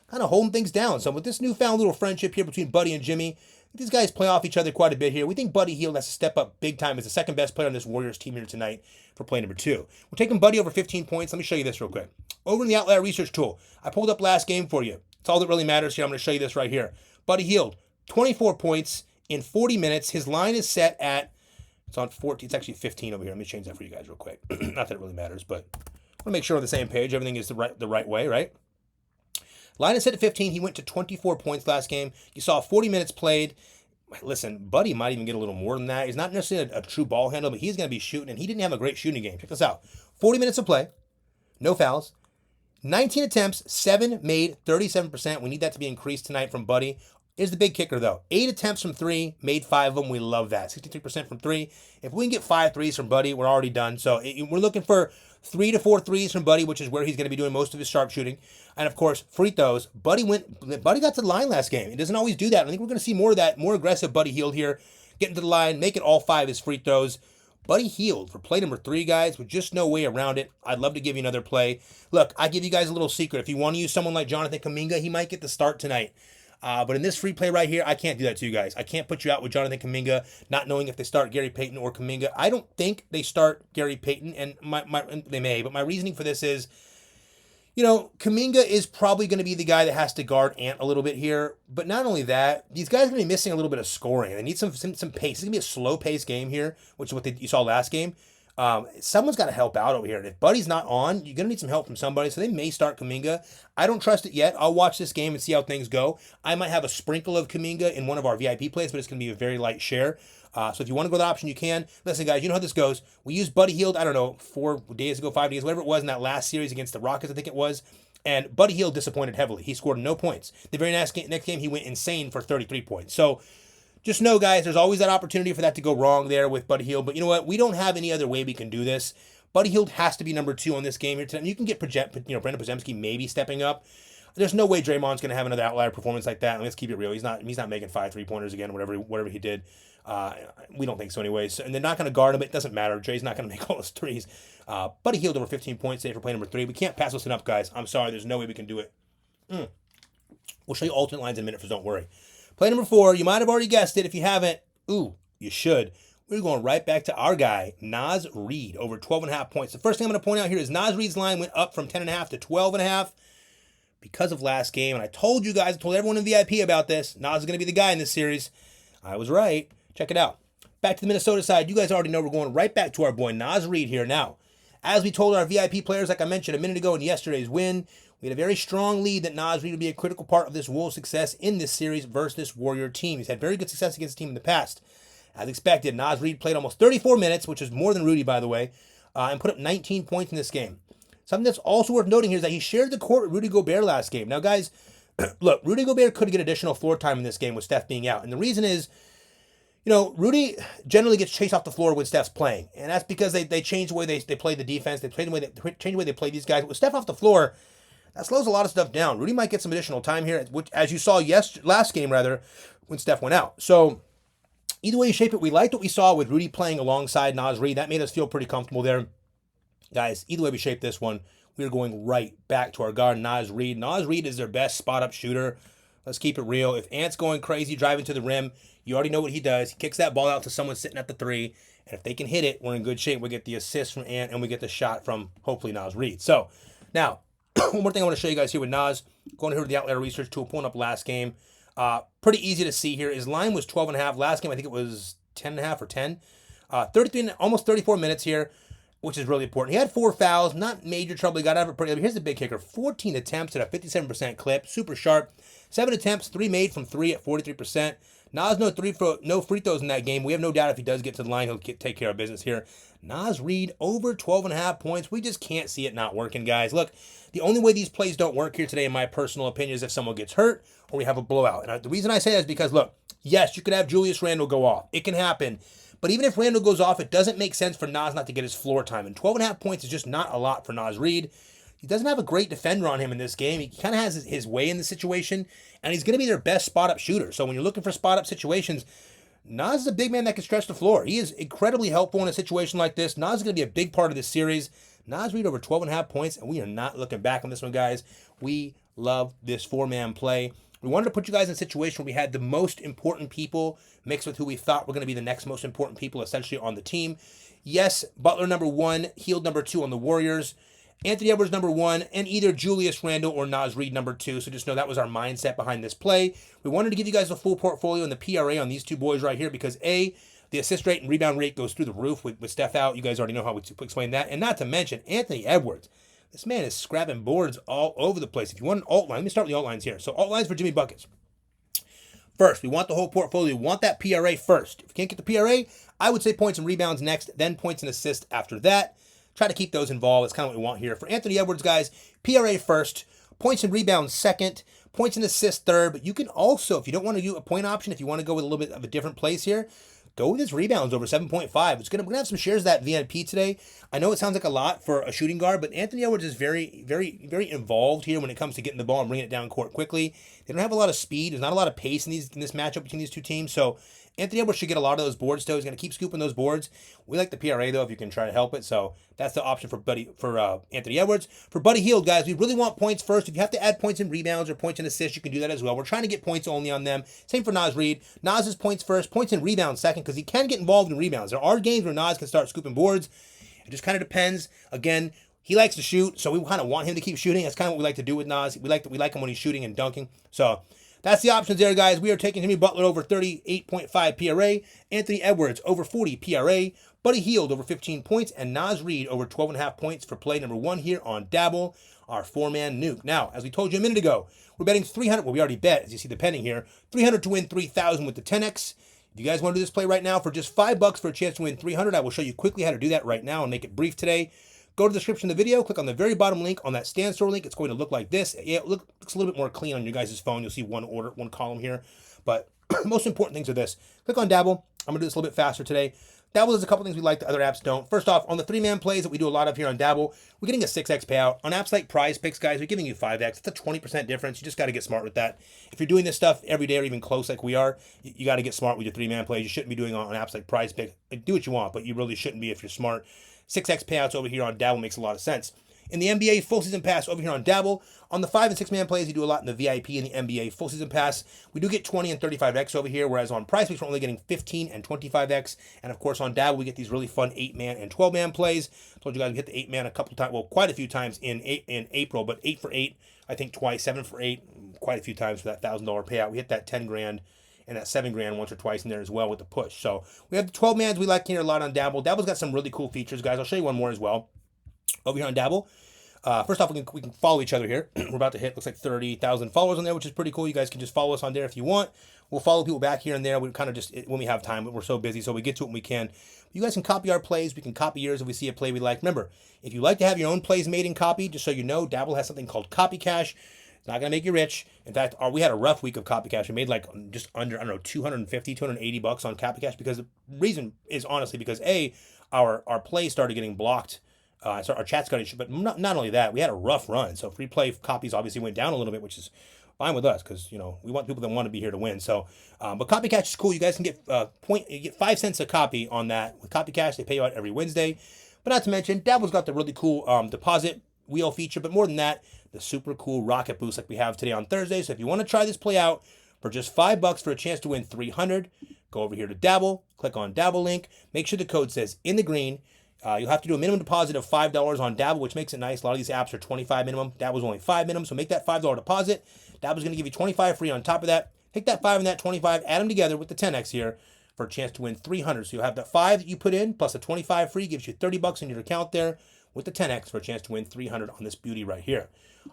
kind of holding things down. So with this newfound little friendship here between Buddy and Jimmy, these guys play off each other quite a bit here. We think Buddy Hield has to step up big time as the second best player on this Warriors team here tonight for play number 2. We're taking Buddy over 15 points. Let me show you this real quick. Over in the Outlier Research Tool, I pulled up last game for you. It's all that really matters here. I'm going to show you this right here. Buddy Hield, 24 points in 40 minutes. His line is set at, it's on 14. It's actually 15 over here. Let me change that for you guys real quick. Not that it really matters, but I want to make sure we're on the same page. Everything is the right way, right? Line is set at 15. He went to 24 points last game. You saw 40 minutes played. Listen, Buddy might even get a little more than that. He's not necessarily a true ball handler, but he's going to be shooting, and he didn't have a great shooting game. Check this out. 40 minutes of play, no fouls, 19 attempts, 7 made, 37%. We need that to be increased tonight from Buddy. Here's the big kicker, though. 8 attempts from 3, made 5 of them. We love that. 63% from 3. If we can get 5 threes from Buddy, we're already done. So we're looking for 3 to 4 threes from Buddy, which is where he's going to be doing most of his sharpshooting. And, of course, free throws. Buddy got to the line last game. He doesn't always do that. I think we're going to see more of that, more aggressive Buddy Hield here, getting to the line, making all 5 his free throws. Buddy Hield for play number 3, guys, with just no way around it. I'd love to give you another play. Look, I give you guys a little secret. If you want to use someone like Jonathan Kuminga, he might get the start tonight. But in this free play right here, I can't do that to you guys. I can't put you out with Jonathan Kuminga, not knowing if they start Gary Payton or Kuminga. I don't think they start Gary Payton, and they may, but my reasoning for this is, Kuminga is probably going to be the guy that has to guard Ant a little bit here. But not only that, these guys are going to be missing a little bit of scoring. They need some pace. It's going to be a slow-paced game here, which is what you saw last game. Someone's got to help out over here. And if Buddy's not on, you're going to need some help from somebody. So they may start Kuminga. I don't trust it yet. I'll watch this game and see how things go. I might have a sprinkle of Kuminga in one of our VIP plays, but it's going to be a very light share. So if you want to go that option, you can. Listen, guys, you know how this goes. We used Buddy Hield, 5 days ago, whatever it was in that last series against the Rockets, I think it was. And Buddy Hield disappointed heavily. He scored no points. The very next game, he went insane for 33 points. So just know, guys, there's always that opportunity for that to go wrong there with Buddy Hield. But you know what? We don't have any other way we can do this. Buddy Hield has to be number 2 on this game here tonight. You can get Brandon Podziemski maybe stepping up. There's no way Draymond's going to have another outlier performance like that. And let's keep it real. He's not making 5 3-pointers again, whatever he did. We don't think so anyways. And they're not going to guard him. It doesn't matter. Jay's not going to make all those threes. Buddy Hield over 15 points today for play number 3. We can't pass this one up, guys. I'm sorry. There's no way we can do it. We'll show you alternate lines in a minute, so don't worry. Play number 4. You might have already guessed it. If you haven't, you should. We're going right back to our guy, Naz Reed, over 12.5 points. The first thing I'm going to point out here is Naz Reed's line went up from 10.5 to 12.5 because of last game. And I told you guys, I told everyone in VIP about this. Naz is going to be the guy in this series. I was right. Check it out. Back to the Minnesota side. You guys already know we're going right back to our boy Naz Reed here. Now, as we told our VIP players, like I mentioned a minute ago in yesterday's win, we had a very strong lead that Naz Reed would be a critical part of this Wolves' success in this series versus this Warrior team. He's had very good success against the team in the past. As expected, Naz Reed played almost 34 minutes, which is more than Rudy, by the way, and put up 19 points in this game. Something that's also worth noting here is that he shared the court with Rudy Gobert last game. Now, guys, look, Rudy Gobert could get additional floor time in this game with Steph being out. And the reason is, Rudy generally gets chased off the floor when Steph's playing. And that's because they change the way they play the defense. They change the way they play these guys. But with Steph off the floor, that slows a lot of stuff down. Rudy might get some additional time here, which, as you saw last game, when Steph went out. So, either way you shape it, we liked what we saw with Rudy playing alongside Naz Reed. That made us feel pretty comfortable there. Guys, either way we shape this one, we're going right back to our guard, Naz Reed. Naz Reed is their best spot-up shooter. Let's keep it real. If Ant's going crazy driving to the rim, you already know what he does. He kicks that ball out to someone sitting at the 3, and if they can hit it, we're in good shape. We get the assist from Ant, and we get the shot from, hopefully, Naz Reed. So, now, one more thing I want to show you guys here with Naz. Going here with the Outlier Research tool, pulling up last game. Pretty easy to see here. His line was 12.5. Last game, I think it was 10.5 or 10. 33, almost 34 minutes here, which is really important. He had 4 fouls, not major trouble. He got out of it pretty. Here's the big kicker: 14 attempts at a 57% clip, super sharp. 7 attempts, 3 made from 3 at 43%. Naz no free throws in that game. We have no doubt if he does get to the line, he'll take care of business here. Naz Reed over 12.5 points. We just can't see it not working, guys. Look, the only way these plays don't work here today, in my personal opinion, is if someone gets hurt or we have a blowout. And the reason I say that is because, look, yes, you could have Julius Randle go off. It can happen. But even if Randle goes off, it doesn't make sense for Naz not to get his floor time. And 12.5 points is just not a lot for Naz Reed. He doesn't have a great defender on him in this game. He kind of has his way in the situation, and he's going to be their best spot-up shooter. So when you're looking for spot-up situations, Naz is a big man that can stretch the floor. He is incredibly helpful in a situation like this. Naz is going to be a big part of this series. Naz Reed over 12.5 points, and we are not looking back on this one, guys. We love this 4-man play. We wanted to put you guys in a situation where we had the most important people mixed with who we thought were going to be the next most important people essentially on the team. Yes, Butler number 1, Hield number 2 on the Warriors. Anthony Edwards number 1, and either Julius Randle or Naz Reed number 2. So just know that was our mindset behind this play. We wanted to give you guys a full portfolio and the PRA on these two boys right here because A, the assist rate and rebound rate goes through the roof with Steph out. You guys already know how we explain that. And not to mention Anthony Edwards. This man is scrapping boards all over the place. If you want an alt line, let me start with the alt lines here. So alt lines for Jimmy Buckets. First, we want the whole portfolio. We want that PRA first. If you can't get the PRA, I would say points and rebounds next, then points and assists after that. Try to keep those involved. That's kind of what we want here. For Anthony Edwards, guys, PRA first, points and rebounds second, points and assists third. But you can also, if you don't want to do a point option, if you want to go with a little bit of a different place here, go with his rebounds over 7.5. We're gonna have some shares of that VIP today. I know it sounds like a lot for a shooting guard, but Anthony Edwards is very, very, very involved here when it comes to getting the ball and bringing it down court quickly. They don't have a lot of speed. There's not a lot of pace in this matchup between these two teams. So Anthony Edwards should get a lot of those boards still. He's going to keep scooping those boards. We like the PRA, though, if you can try to help it. So that's the option for Anthony Edwards. For Buddy Hield, guys, we really want points first. If you have to add points and rebounds or points and assists, you can do that as well. We're trying to get points only on them. Same for Naz Reed. Naz is points first, points and rebounds second, because he can get involved in rebounds. There are games where Naz can start scooping boards. It just kind of depends. Again, he likes to shoot, so we kind of want him to keep shooting. That's kind of what we like to do with Naz. We like him when he's shooting and dunking. So that's the options there, guys. We are taking Jimmy Butler over 38.5 PRA, Anthony Edwards over 40 PRA, Buddy Hield over 15 points, and Naz Reed over 12.5 points for play number 1 here on Dabble, our 4-man nuke. Now, as we told you a minute ago, we're betting 300. Well, we already bet, as you see the pending here, 300 to win 3,000 with the 10X. If you guys want to do this play right now for just $5 for a chance to win 300, I will show you quickly how to do that right now and make it brief today. Go to the description of the video, click on the very bottom link on that stand store link. It's going to look like this. Yeah, it looks a little bit more clean on your guys' phone. You'll see one column here. But most important things are this. Click on Dabble. I'm going to do this a little bit faster today. Dabble does a couple things we like the other apps don't. First off, on the 3-man plays that we do a lot of here on Dabble, we're getting a 6x payout. On apps like Prizepicks, guys, we're giving you 5x. It's a 20% difference. You just got to get smart with that. If you're doing this stuff every day or even close like we are, you got to get smart with your 3-man plays. You shouldn't be doing it on apps like Prizepicks. Do what you want, but you really shouldn't be if you're smart. 6x payouts over here on Dabble makes a lot of sense. In the NBA full season pass over here on Dabble, on the 5 and 6-man plays, you do a lot in the VIP and the NBA full season pass. We do get 20 and 35x over here, whereas on Prizepicks we're only getting 15 and 25x. And of course on Dabble we get these really fun 8-man and 12-man plays. Told you guys we hit the 8-man a couple times, well, quite a few times in April, but 8 for 8, I think twice, 7 for 8, quite a few times for that $1,000 payout. We hit that 10 grand and that 7 grand once or twice in there as well with the push. So we have the 12-mans we like here a lot on Dabble. Dabble's got some really cool features, guys. I'll show you one more as well over here on Dabble. First off, we can follow each other here. We're about to hit, looks like 30,000 followers on there, which is pretty cool. You guys can just follow us on there if you want. We'll follow people back here and there. We kind of just, when we have time, we're so busy, so we get to it when we can. You guys can copy our plays. We can copy yours if we see a play we like. Remember, if you like to have your own plays made and copied, just so you know, Dabble has something called Copy Cash. It's not going to make you rich. In fact, we had a rough week of Copy Cash. We made like just under, I don't know, 250, 280 bucks on Copy Cash, because the reason is honestly because our plays started getting blocked. So our chat's got issues, but not only that, we had a rough run. So free play copies obviously went down a little bit, which is fine with us because we want people that want to be here to win. So, but Copy Cash is cool. You guys can get you get 5 cents a copy on that with Copy Cash. They pay you out every Wednesday. But not to mention, Dabble's got the really cool deposit wheel feature. But more than that, the super cool rocket boost like we have today on Thursday. So if you want to try this play out for just $5 for a chance to win 300, go over here to Dabble, click on Dabble link. Make sure the code says InTheGreen. You'll have to do a minimum deposit of $5 on Dabble, which makes it nice. A lot of these apps are 25 minimum. Dabble's only 5 minimum, so make that $5 deposit. Dabble's going to give you 25 free on top of that. Take that 5 and that 25, add them together with the 10x here for a chance to win 300. So you'll have that 5 that you put in plus the 25 free gives you 30 bucks in your account there with the 10x for a chance to win 300 on this beauty right here.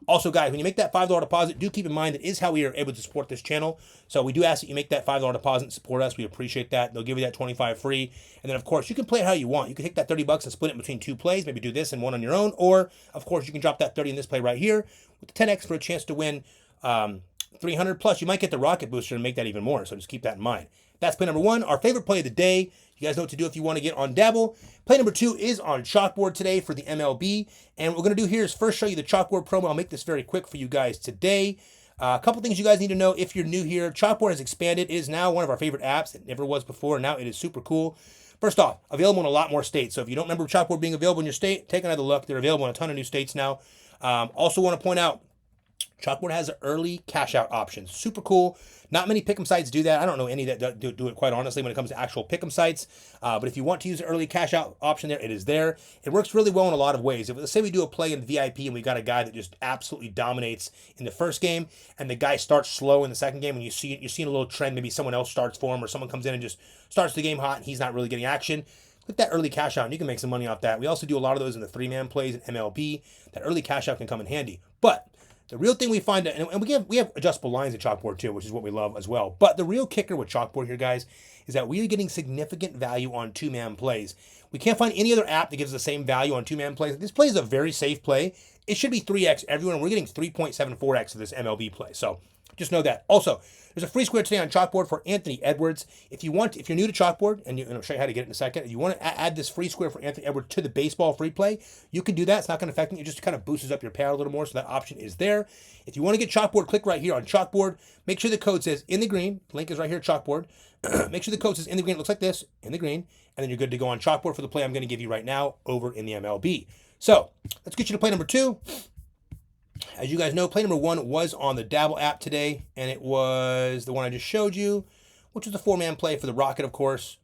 Also, guys, when you make that $5 deposit, do keep in mind that is how we are able to support this channel. So we do ask that you make that $5 deposit and support us. We appreciate that. They'll give you that 25 free. And then, of course, you can play it how you want. You can take that 30 bucks and split it between 2 plays, maybe do this and one on your own. Or, of course, you can drop that 30 in this play right here with the 10x for a chance to win 300. Plus, you might get the rocket booster and make that even more. So just keep that in mind. That's play number 1, our favorite play of the day. You guys know what to do if you want to get on Dabble. Play number 2 is on Chalkboard today for the MLB. And what we're going to do here is first show you the Chalkboard promo. I'll make this very quick for you guys today. A couple things you guys need to know if you're new here. Chalkboard has expanded. It is now one of our favorite apps. It never was before. Now it is super cool. First off, available in a lot more states. So if you don't remember Chalkboard being available in your state, take another look. They're available in a ton of new states now. Also want to point out, Chalkboard has an early cash out option. Super cool. Not many pick'em sites do that. I don't know any that do it, quite honestly, when it comes to actual pick'em sites. But if you want to use the early cash out option there, it is there. It works really well in a lot of ways. If let's say we do a play in VIP and we got a guy that just absolutely dominates in the first game, and the guy starts slow in the second game, and you're seeing a little trend. Maybe someone else starts for him, or someone comes in and just starts the game hot, and he's not really getting action. Click that early cash out, and you can make some money off that. We also do a lot of those in the 3-man plays in MLB. That early cash out can come in handy, but the real thing we find, and we have adjustable lines at Chalkboard too, which is what we love as well. But the real kicker with Chalkboard here, guys, is that we are getting significant value on 2-man plays. We can't find any other app that gives the same value on 2-man plays. This play is a very safe play. It should be 3x everywhere, and we're getting 3.74x of this MLB play. So just know that. Also, there's a free square today on Chalkboard for Anthony Edwards. If you're new to Chalkboard, and I'll show you how to get it in a second, if you want to add this free square for Anthony Edwards to the baseball free play, you can do that. It's not going to affect it. It just kind of boosts up your payout a little more, so that option is there. If you want to get Chalkboard, click right here on Chalkboard. Make sure the code says InTheGreen. Link is right here at Chalkboard. Make sure the code says InTheGreen. It looks like this, InTheGreen, and then you're good to go on Chalkboard for the play I'm going to give you right now over in the MLB. So let's get you to play number 2. As you guys know, play number 1 was on the Dabble app today, and it was the one I just showed you, which was the 4-man play for the Rocket, of course.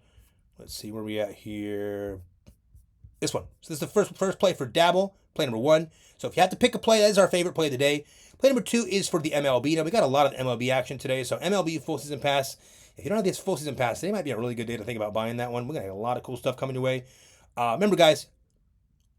Let's see where we at here. This one. So this is the first play for Dabble, play number 1. So if you have to pick a play, that is our favorite play of the day. Play number 2 is for the MLB. Now, we got a lot of MLB action today, so MLB full season pass. If you don't have this full season pass, today might be a really good day to think about buying that one. We're going to have a lot of cool stuff coming your way. Remember, guys,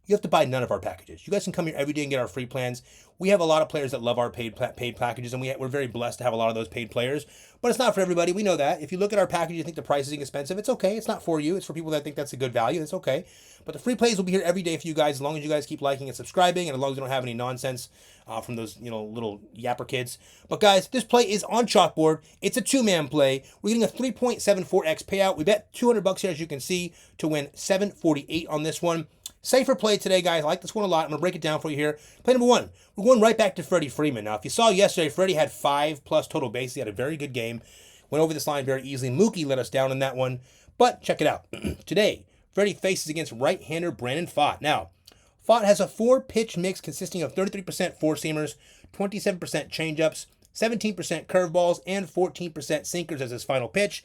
you have to buy none of our packages. You guys can come here every day and get our free plans. We have a lot of players that love our paid packages, and we're very blessed to have a lot of those paid players. But it's not for everybody. We know that. If you look at our package, you think the price is expensive, it's okay. It's not for you. It's for people that think that's a good value. It's okay. But the free plays will be here every day for you guys, as long as you guys keep liking and subscribing, and as long as you don't have any nonsense from those little yapper kids. But guys, this play is on Chalkboard. It's a two-man play. We're getting a 3.74x payout. We bet $200 here, as you can see, to win $748 on this one. Safer play today, guys. I like this one a lot. I'm going to break it down for you here. Play number one. We're going right back to Freddie Freeman. Now, if you saw yesterday, Freddie had 5+ total bases. He had a very good game. Went over this line very easily. Mookie let us down in that one. But check it out. Today, Freddie faces against right-hander Brandon Pfaadt. Now, Pfaadt has a 4-pitch mix consisting of 33% four-seamers, 27% changeups, 17% curveballs, and 14% sinkers as his final pitch.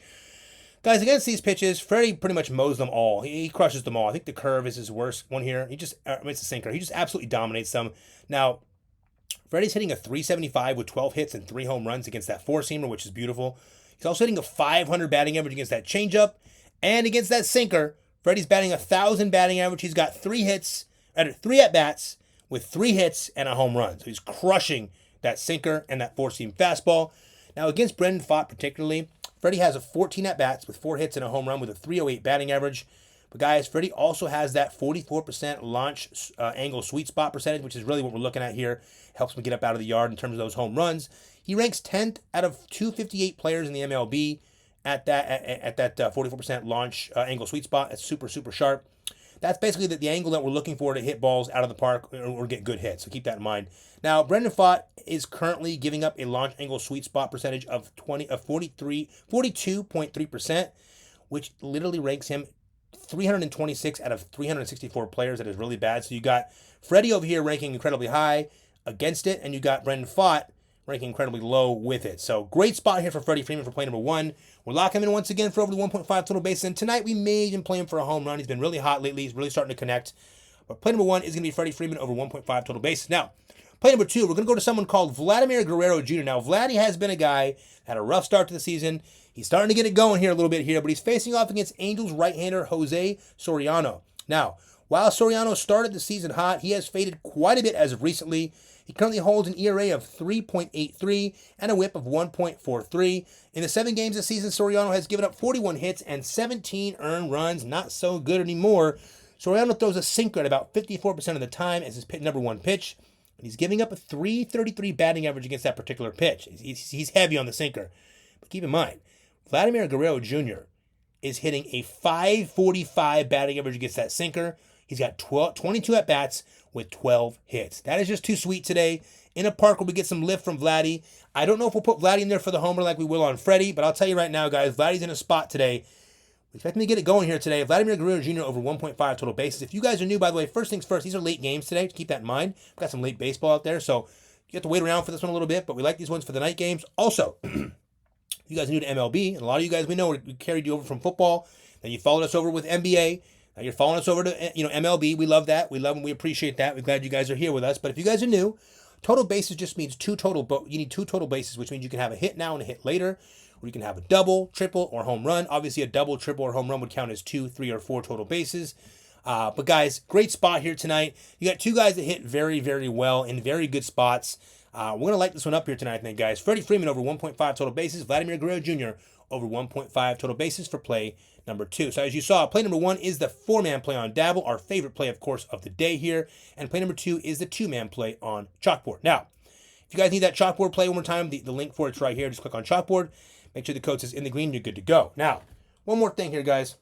Guys, against these pitches, Freddie pretty much mows them all. He crushes them all. I think the curve is his worst one here. It's a sinker. He just absolutely dominates them. Now, Freddie's hitting a 375 with 12 hits and 3 home runs against that four-seamer, which is beautiful. He's also hitting a 500 batting average against that changeup. And against that sinker, Freddie's batting 1,000 batting average. He's got 3 at-bats with 3 hits and a home run. So he's crushing that sinker and that four-seam fastball. Now, against Brandon Pfaadt particularly, Freddie has a 14 at-bats with 4 hits and a home run with a 308 batting average. But guys, Freddie also has that 44% launch angle sweet spot percentage, which is really what we're looking at here. Helps him get up out of the yard in terms of those home runs. He ranks 10th out of 258 players in the MLB at that 44% launch angle sweet spot. It's super, super sharp. That's basically the angle that we're looking for to hit balls out of the park or get good hits. So keep that in mind. Now, Brandon Pfaadt is currently giving up a launch angle sweet spot percentage of 42.3%, which literally ranks him 326 out of 364 players. That is really bad. So you got Freddie over here ranking incredibly high against it, and you got Brandon Pfaadt ranking incredibly low with it. So great spot here for Freddie Freeman for play number one. We're locking him in once again for over the 1.5 total bases. And tonight we may even play him for a home run. He's been really hot lately. He's really starting to connect. But play number one is going to be Freddie Freeman over 1.5 total bases. Now, play number two, we're going to go to someone called Vladimir Guerrero Jr. Now, Vladdy has been a guy, had a rough start to the season. He's starting to get it going here a little bit here, but he's facing off against Angels right-hander Jose Soriano. Now, while Soriano started the season hot, he has faded quite a bit as of recently. He currently holds an ERA of 3.83 and a whip of 1.43. In the 7 games this season, Soriano has given up 41 hits and 17 earned runs. Not so good anymore. Soriano throws a sinker at about 54% of the time as his number one pitch. And he's giving up a 333 batting average against that particular pitch. He's heavy on the sinker. But keep in mind, Vladimir Guerrero Jr. is hitting a 545 batting average against that sinker. He's got 22 at-bats with 12 hits. That is just too sweet today. In a park where we get some lift from Vladdy. I don't know if we'll put Vladdy in there for the homer like we will on Freddie, but I'll tell you right now, guys, Vladdy's in a spot today. We expect him to get it going here today. Vladimir Guerrero Jr. over 1.5 total bases. If you guys are new, by the way, first things first, these are late games today. Keep that in mind. We've got some late baseball out there, so you have to wait around for this one a little bit, but we like these ones for the night games. Also, you guys are new to MLB, and a lot of you guys we know we carried you over from football, then you followed us over with NBA. Now you're following us over to MLB. We love that. We love and we appreciate that. We're glad you guys are here with us. But if you guys are new, total bases just means you need 2 total bases, which means you can have a hit now and a hit later, or you can have a double, triple, or home run. Obviously, a double, triple, or home run would count as 2, 3, or 4 total bases. But guys, great spot here tonight. You got 2 guys that hit very, very well in very good spots. We're going to light this one up here tonight, I think, guys. Freddie Freeman over 1.5 total bases. Vladimir Guerrero Jr. over 1.5 total bases for play number 2. So as you saw, play number 1 is the 4-man play on Dabble, our favorite play, of course, of the day here. And play number 2 is the 2-man play on Chalkboard. Now, if you guys need that Chalkboard play one more time, the link for it's right here. Just click on Chalkboard. Make sure the code says InTheGreen. You're good to go. Now, one more thing here, guys.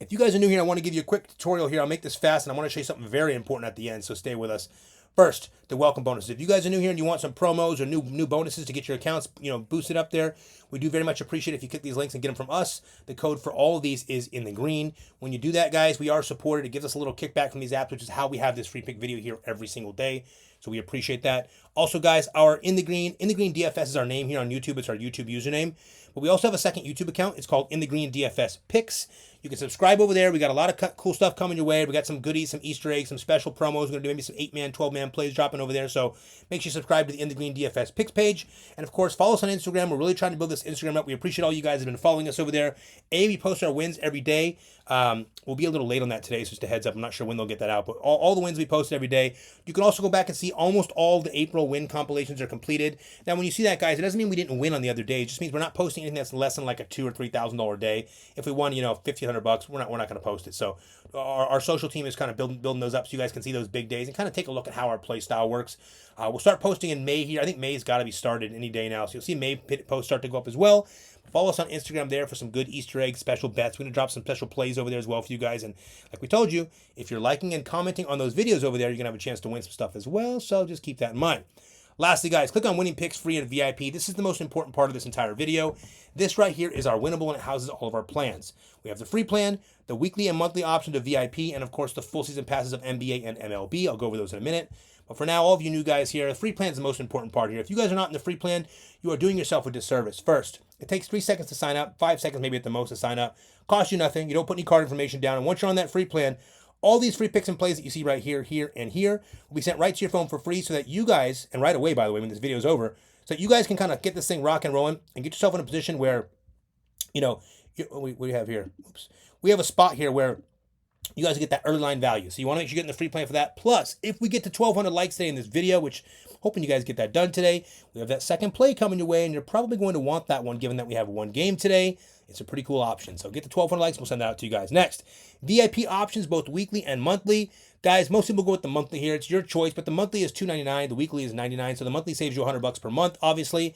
If you guys are new here, I want to give you a quick tutorial here. I'll make this fast, and I want to show you something very important at the end, so stay with us. First, the welcome bonuses. If you guys are new here and you want some promos or new bonuses to get your accounts, boosted up there, we do very much appreciate it if you click these links and get them from us. The code for all of these is InTheGreen. When you do that, guys, we are supported. It gives us a little kickback from these apps, which is how we have this free pick video here every single day. So we appreciate that. Also, guys, our InTheGreen DFS is our name here on YouTube. It's our YouTube username. But we also have a second YouTube account. It's called InTheGreen DFS Picks. You can subscribe over there. We got a lot of cool stuff coming your way. We got some goodies, some Easter eggs, some special promos. We're going to do maybe some 8-man, 12-man plays dropping over there. So make sure you subscribe to the InTheGreen DFS Picks page. And of course, follow us on Instagram. We're really trying to build this Instagram up. We appreciate all you guys have been following us over there. We post our wins every day. We'll be a little late on that today, so just a heads up. I'm not sure when they'll get that out, but all the wins we post every day. You can also go back and see almost all the April win compilations are completed. Now, when you see that, guys, it doesn't mean we didn't win on the other day. It just means we're not posting anything that's less than like a $2,000 or $3,000 day. If we won, $1,500, we're not going to post it. So our social team is kind of building those up so you guys can see those big days and kind of take a look at how our play style works. We'll start posting in May here. I think May's got to be started any day now, so you'll see May posts start to go up as well. Follow us on Instagram there for some good Easter eggs, special bets. We're going to drop some special plays over there as well for you guys. And like we told you, if you're liking and commenting on those videos over there, you're going to have a chance to win some stuff as well. So just keep that in mind. Lastly, guys, click on Winning Picks free at VIP. This is the most important part of this entire video. This right here is our winnable, and it houses all of our plans. We have the free plan, the weekly and monthly option to VIP, and of course the full season passes of NBA and MLB. I'll go over those in a minute. But for now, all of you new guys here, the free plan is the most important part here. If you guys are not in the free plan, you are doing yourself a disservice. First, it takes 3 seconds to sign up, 5 seconds maybe at the most to sign up. Costs you nothing. You don't put any card information down. And once you're on that free plan, all these free picks and plays that you see right here, here, and here will be sent right to your phone for free so that you guys, and right away, by the way, when this video is over, so that you guys can kind of get this thing rock and rolling and get yourself in a position where, we have here, we have a spot here where you guys get that early line value. So you want to make sure you get in the free plan for that. Plus, if we get to 1,200 likes today in this video, which I'm hoping you guys get that done today, we have that second play coming your way, and you're probably going to want that one given that we have one game today. It's a pretty cool option. So get to 1,200 likes. We'll send that out to you guys. Next, VIP options, both weekly and monthly. Guys, most people go with the monthly here. It's your choice, but the monthly is $2.99. The weekly is $99. So the monthly saves you $100 per month, obviously.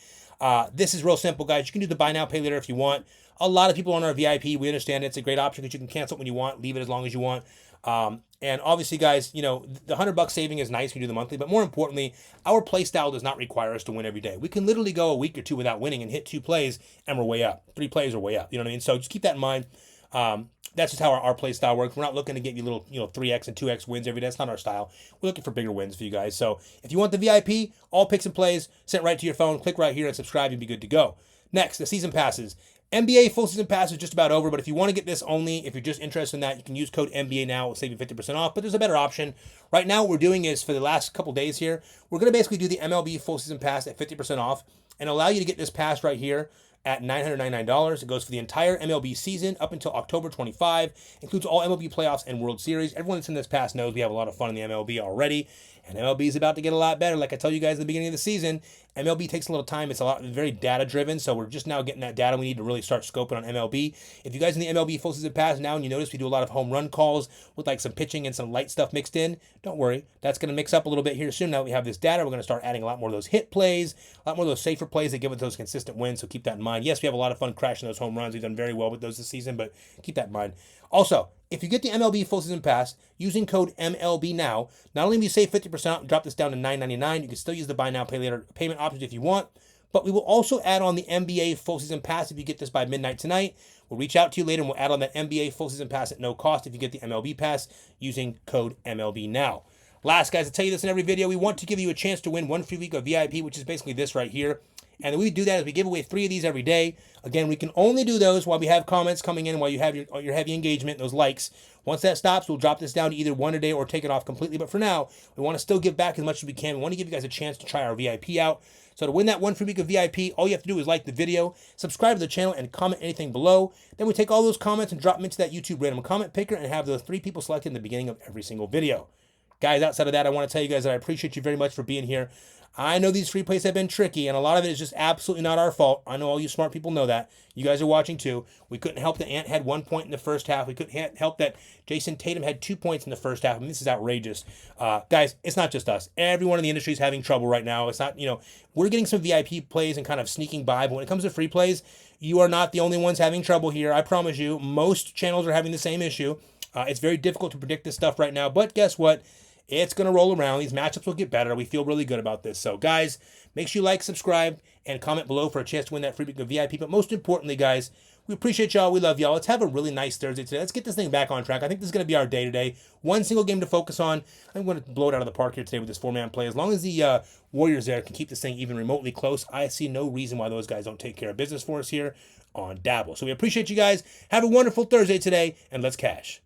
This is real simple, guys. You can do the buy now, pay later if you want. A lot of people on our VIP, we understand it's a great option because you can cancel it when you want, leave it as long as you want. And obviously, guys, the $100 saving is nice when you do the monthly, but more importantly, our play style does not require us to win every day. We can literally go a week or two without winning and hit 2 plays, and we're way up. 3 plays are way up. You know what I mean? So just keep that in mind. That's just how our play style works. We're not looking to get you little, 3x and 2x wins every day. That's not our style. We're looking for bigger wins for you guys. So if you want the VIP, all picks and plays sent right to your phone, click right here and subscribe and be good to go. Next, the season passes. NBA full season pass is just about over, but if you want to get this only, if you're just interested in that, you can use code NBA now. It'll save you 50% off, but there's a better option. Right now, what we're doing is for the last couple days here, we're going to basically do the MLB full season pass at 50% off and allow you to get this pass right here at $999. It goes for the entire MLB season up until October 25. Includes all MLB playoffs and World Series. Everyone that's in this pass knows we have a lot of fun in the MLB already. And MLB is about to get a lot better. Like I tell you guys at the beginning of the season, MLB takes a little time. It's very data driven. So we're just now getting that data we need to really start scoping on MLB. If you guys in the MLB full season pass now and you notice we do a lot of home run calls with like some pitching and some light stuff mixed in, don't worry. That's going to mix up a little bit here soon. Now that we have this data, we're going to start adding a lot more of those hit plays, a lot more of those safer plays that give us those consistent wins. So keep that in mind. Yes, we have a lot of fun crashing those home runs. We've done very well with those this season, but keep that in mind. Also, if you get the MLB full season pass using code MLB now, not only will you save 50% and drop this down to $9.99, you can still use the buy now, pay later payment options if you want, but we will also add on the NBA full season pass if you get this by midnight tonight. We'll reach out to you later and we'll add on that NBA full season pass at no cost if you get the MLB pass using code MLB now. Last, guys, I tell you this in every video, we want to give you a chance to win one free week of VIP, which is basically this right here. And the way we do that is we give away 3 of these every day. Again, we can only do those while we have comments coming in, while you have your heavy engagement, those likes. Once that stops, we'll drop this down to either 1 a day or take it off completely. But for now, we want to still give back as much as we can. We want to give you guys a chance to try our VIP out. So to win that one free week of VIP, all you have to do is like the video, subscribe to the channel, and comment anything below. Then we take all those comments and drop them into that YouTube random comment picker and have those 3 people selected in the beginning of every single video. Guys, outside of that, I want to tell you guys that I appreciate you very much for being here. I know these free plays have been tricky, and a lot of it is just absolutely not our fault. I know all you smart people know that. You guys are watching too. We couldn't help that Ant had 1 point in the first half. We couldn't help that Jason Tatum had 2 points in the first half. I mean, this is outrageous. Guys, it's not just us. Everyone in the industry is having trouble right now. It's not, we're getting some VIP plays and kind of sneaking by, but when it comes to free plays, you are not the only ones having trouble here. I promise you, most channels are having the same issue. It's very difficult to predict this stuff right now, but guess what? It's going to roll around. These matchups will get better. We feel really good about this. So, guys, make sure you like, subscribe, and comment below for a chance to win that free week of VIP. But most importantly, guys, We appreciate y'all. We love y'all. Let's have a really nice Thursday today. Let's get this thing back on track. I think this is going to be our day today. One single game to focus on. I'm going to blow it out of the park here today with this 4-man play. As long as the Warriors there can keep this thing even remotely close, I see no reason why those guys don't take care of business for us here on Dabble. So we appreciate you guys. Have a wonderful Thursday today, and let's cash.